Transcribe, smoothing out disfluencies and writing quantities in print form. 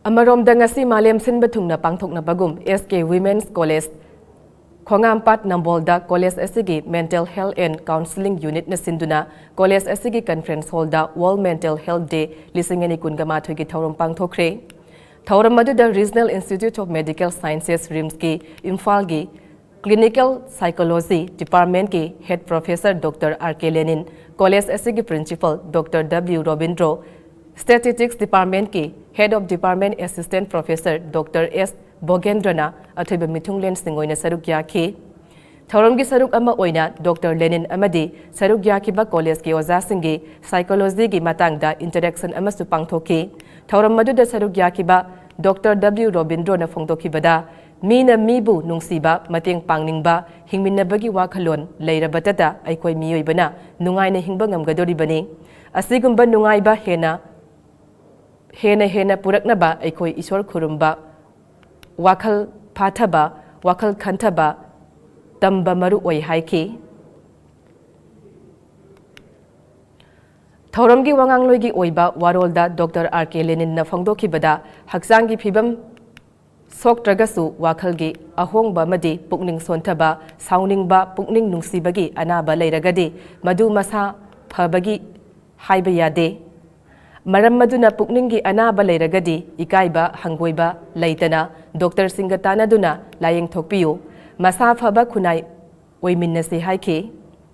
Amaromda ngasi malem sinbathungna pangthoknabagum SK Women's College Khongampat Nambolda College asigi Mental Health and Counseling Unit na sinduna College asigi Conference Hall da World Mental Health Day lisingani kungamathoy ki thauram pangthokkhre thauram maduda Regional Institute of Medical Sciences RIMS ki Imphal gi Clinical Psychology Department ki Head Professor Dr. R.K. Lenin College asigi Principal Dr. W. Robindro Statistics Department ki Head of Department Assistant Professor Dr. S. Bogendrana athoiba mithunglen singoina saruk yaki thauram gi saruk ama oina Dr. Lenin amadi saruk yaki ba college ki oja singi psychology gi matangda interaction amasu pangthoki thauram maduda saruk yaki ba Dr. W. Robindro na phongtokhi bada mina mibu nungsiba mateng pangningba hingminnabagi wakhalon leirabatata aikoi miyoibana nungaina hingba ngamgadori bani asigumba nungaiba hena puraknaba aikoi isor khurumba wakhal phathaba wakhal khantaba tamba maru oi haiki thauramgi wangangloigi oiba warolda Dr. R.K. Lenin na phongdokhibada haksangi phibam soktragasu wakhalgi ahongba madi pukning sontaba sauningba pukning nungsibagi anaba leiragadi madu masa phabagi haiba yade Maram maduna pukningi anaba leiragadi ikaiba hangoiba leitana Dr. Singatana duna layeng thokpiyu masa phaba khunai oiminna se haiki